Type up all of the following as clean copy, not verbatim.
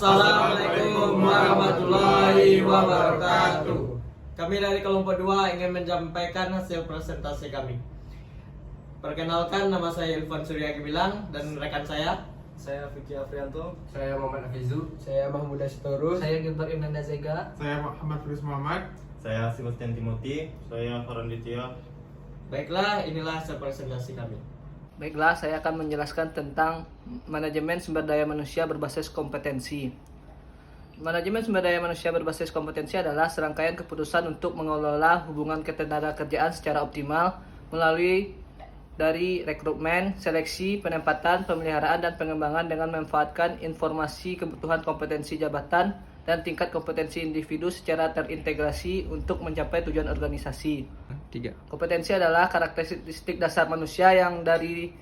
Assalamualaikum warahmatullahi wabarakatuh. Kami dari kelompok 2 ingin menyampaikan hasil presentasi kami. Perkenalkan, nama saya Ilvan Surya Gibilang dan rekan saya Vicky Afrianto. Saya Muhammad Afizu. Saya Mahmud Astorus. Saya Gilbert Imnanda Zega. Saya Muhammad Firis Muhammad. Saya Sebastian Timothy. Saya Farhan Ditya. Baiklah, inilah hasil presentasi kami. Baiklah, saya akan menjelaskan tentang manajemen sumber daya manusia berbasis kompetensi. Manajemen sumber daya manusia berbasis kompetensi adalah serangkaian keputusan untuk mengelola hubungan ketenagakerjaan secara optimal melalui dari rekrutmen, seleksi, penempatan, pemeliharaan, dan pengembangan dengan memanfaatkan informasi kebutuhan kompetensi jabatan dan tingkat kompetensi individu secara terintegrasi untuk mencapai tujuan organisasi. 3. Kompetensi adalah karakteristik dasar manusia yang dari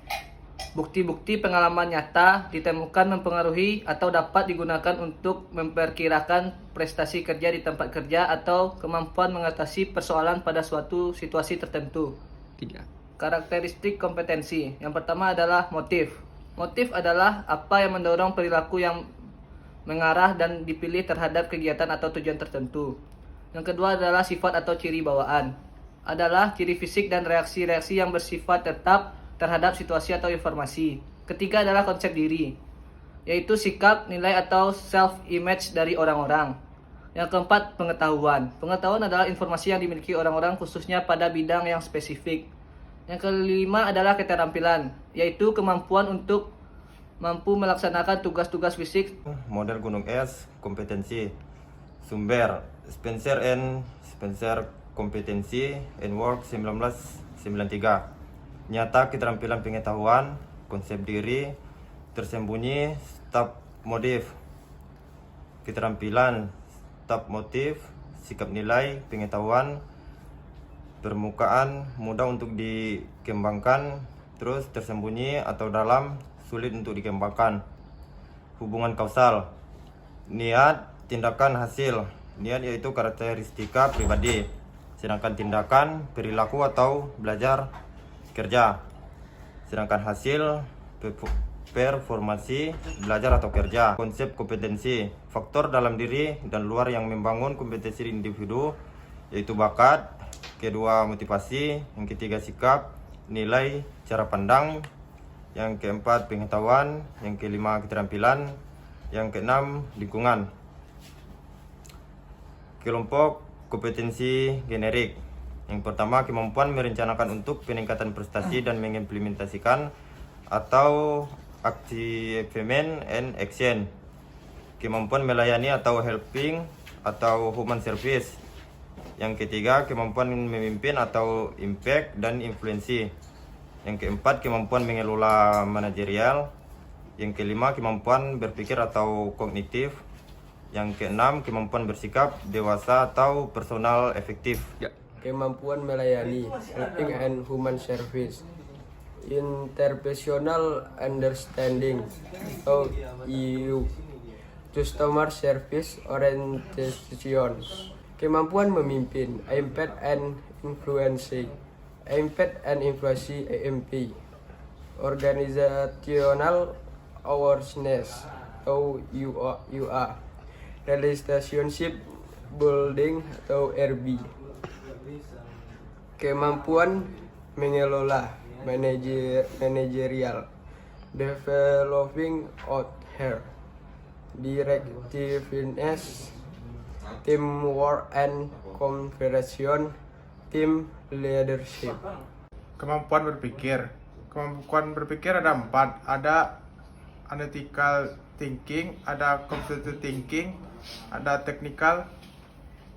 bukti-bukti pengalaman nyata ditemukan mempengaruhi atau dapat digunakan untuk memperkirakan prestasi kerja di tempat kerja atau kemampuan mengatasi persoalan pada suatu situasi tertentu. 3. Karakteristik kompetensi. Yang pertama adalah motif. Motif adalah apa yang mendorong perilaku yang mengarah dan dipilih terhadap kegiatan atau tujuan tertentu. Yang kedua adalah sifat atau ciri bawaan. Adalah ciri fisik dan reaksi-reaksi yang bersifat tetap terhadap situasi atau informasi. Ketiga adalah konsep diri, yaitu sikap, nilai atau self-image dari orang-orang. Yang keempat, pengetahuan. Pengetahuan adalah informasi yang dimiliki orang-orang khususnya pada bidang yang spesifik. Yang kelima adalah keterampilan, yaitu kemampuan untuk mampu melaksanakan tugas-tugas fisik. Model gunung es, kompetensi. Sumber Spencer kompetensi and work 1993. Nyata keterampilan pengetahuan, konsep diri, tersembunyi, staf motif. Keterampilan, staf motif, sikap nilai, pengetahuan, permukaan, mudah untuk dikembangkan, terus tersembunyi atau dalam, sulit untuk dikembangkan. Hubungan kausal, niat, tindakan, hasil. Niat yaitu karakteristika pribadi, sedangkan tindakan, perilaku atau belajar, kerja. Sedangkan hasil, performasi, belajar atau kerja. Konsep kompetensi, faktor dalam diri dan luar yang membangun kompetensi individu, yaitu bakat, kedua motivasi, yang ketiga sikap, nilai, cara pandang, yang keempat pengetahuan, yang kelima keterampilan, yang keenam lingkungan. Kelompok kompetensi generik. Yang pertama, kemampuan merencanakan untuk peningkatan prestasi dan mengimplementasikan atau achievement and action. Kemampuan melayani atau helping atau human service. Yang ketiga, kemampuan memimpin atau impact dan influensi. Yang keempat, kemampuan mengelola manajerial. Yang kelima, kemampuan berpikir atau kognitif. Yang keenam, kemampuan bersikap dewasa atau personal efektif. Kemampuan melayani, helping and human service. Interpersonal understanding atau EU, customer service orientation. Kemampuan memimpin, impact and influencing, impact and influence AMP. Organizational awareness atau UA. Relationship building atau RB. Kemampuan mengelola, managerial, developing out here, directiveness, teamwork and cooperation, team leadership. Kemampuan berpikir. Kemampuan berpikir ada 4. Ada analytical thinking, ada cognitive thinking, ada technical,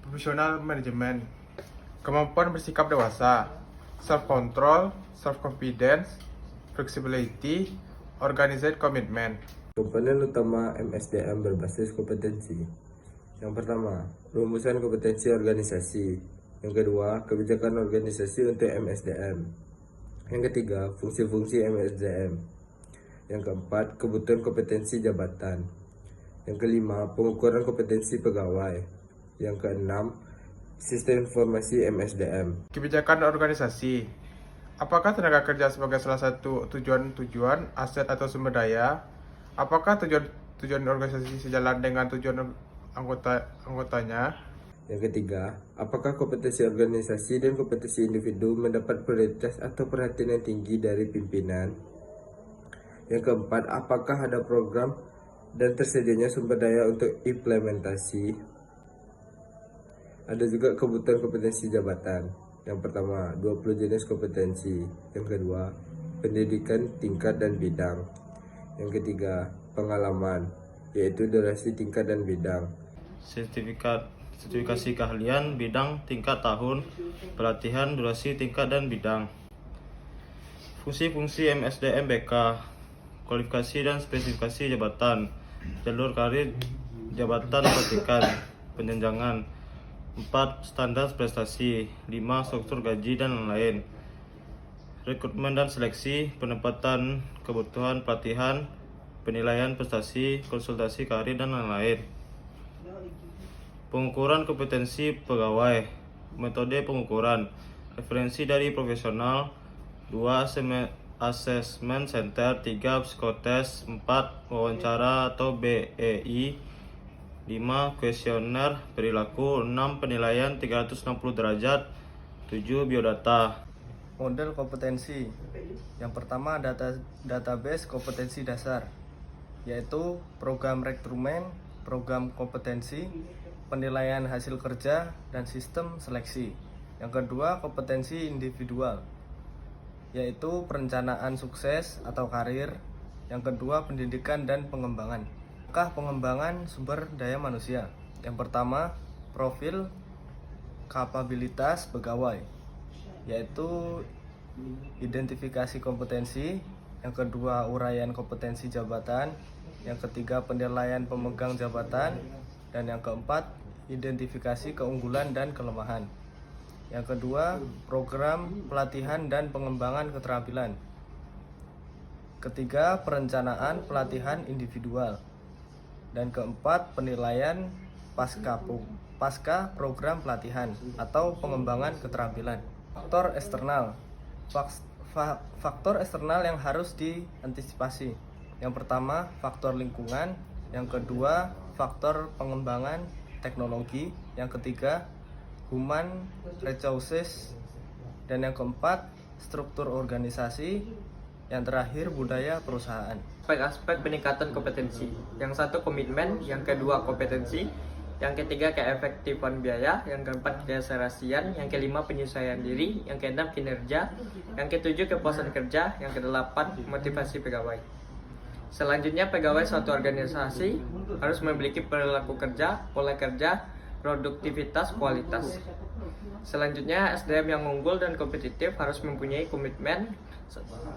professional management. Kemampuan bersikap dewasa, self control, self confidence, flexibility, organized commitment. Komponen utama MSDM berbasis kompetensi. Yang pertama, rumusan kompetensi organisasi. Yang kedua, kebijakan organisasi untuk MSDM. Yang ketiga, fungsi-fungsi MSDM. Yang keempat, kebutuhan kompetensi jabatan. Yang kelima, pengukuran kompetensi pegawai. Yang keenam, sistem informasi MSDM. Kebijakan organisasi. Apakah tenaga kerja sebagai salah satu tujuan aset atau sumber daya? Apakah tujuan tujuan organisasi sejalan dengan tujuan anggotanya? Yang ketiga, apakah kompetensi organisasi dan kompetensi individu mendapat prioritas atau perhatian yang tinggi dari pimpinan? Yang keempat, apakah ada program dan tersedianya sumber daya untuk implementasi? Ada juga kebutuhan kompetensi jabatan. Yang pertama, 20 jenis kompetensi. Yang kedua, pendidikan tingkat dan bidang. Yang ketiga, pengalaman, yaitu durasi tingkat dan bidang. Sertifikasi keahlian bidang tingkat tahun, pelatihan durasi tingkat dan bidang. Fungsi-fungsi MSDM BK, kualifikasi dan spesifikasi jabatan, jalur karir jabatan pelatihan, penjenjangan. 4. Standar prestasi. 5. Struktur gaji dan lain-lain. Rekrutmen dan seleksi, penempatan, kebutuhan pelatihan, penilaian prestasi, konsultasi karir dan lain-lain. Pengukuran kompetensi pegawai, metode pengukuran, referensi dari profesional. 2. Assessment center. 3. psikotes. 4. Wawancara atau BEI. 5. Kuesioner perilaku. 6. Penilaian 360 derajat. 7. Biodata. Model kompetensi. Yang pertama, database kompetensi dasar, yaitu program rekrutmen, program kompetensi, penilaian hasil kerja, dan sistem seleksi. Yang kedua, kompetensi individual, yaitu perencanaan sukses atau karir. Yang kedua, pendidikan dan pengembangan. Pengembangan sumber daya manusia. Yang pertama, profil kapabilitas pegawai, yaitu identifikasi kompetensi. Yang kedua, uraian kompetensi jabatan. Yang ketiga, penilaian pemegang jabatan. Dan yang keempat, identifikasi keunggulan dan kelemahan. Yang kedua, program pelatihan dan pengembangan keterampilan. Ketiga, perencanaan pelatihan individual. Dan keempat, penilaian pasca program pelatihan atau pengembangan keterampilan. Faktor eksternal. Faktor eksternal yang harus diantisipasi. Yang pertama, faktor lingkungan. Yang kedua, faktor pengembangan teknologi. Yang ketiga, human resources. Dan yang keempat, struktur organisasi. Yang terakhir, budaya perusahaan. Aspek-aspek peningkatan kompetensi. Yang satu komitmen, yang kedua kompetensi, yang ketiga keefektifan biaya, yang keempat keserasian, yang kelima penyesuaian diri, yang keenam kinerja, yang ketujuh kepuasan kerja, yang kedelapan motivasi pegawai. Selanjutnya, pegawai suatu organisasi harus memiliki perilaku kerja, pola kerja, produktivitas, kualitas. Selanjutnya, SDM yang unggul dan kompetitif harus mempunyai komitmen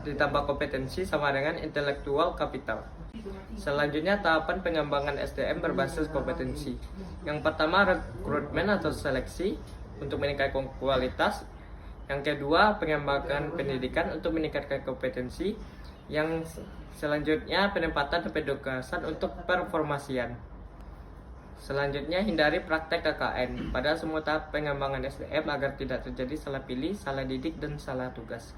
ditambah kompetensi sama dengan intellectual capital. Selanjutnya, tahapan pengembangan SDM berbasis kompetensi. Yang pertama, rekrutmen atau seleksi untuk meningkatkan kualitas. Yang kedua, pengembangan pendidikan untuk meningkatkan kompetensi. Yang selanjutnya, penempatan dan penugasan untuk performasian. Selanjutnya, hindari praktek KKN pada semua tahap pengembangan SDM agar tidak terjadi salah pilih, salah didik, dan salah tugas.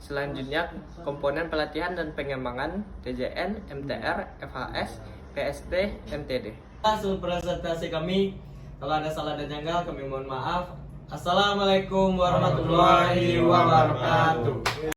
Selanjutnya, komponen pelatihan dan pengembangan TJN, MTR, FHS, PST, MTD. Hasil presentasi kami, kalau ada salah dan janggal kami mohon maaf. Assalamualaikum warahmatullahi wabarakatuh.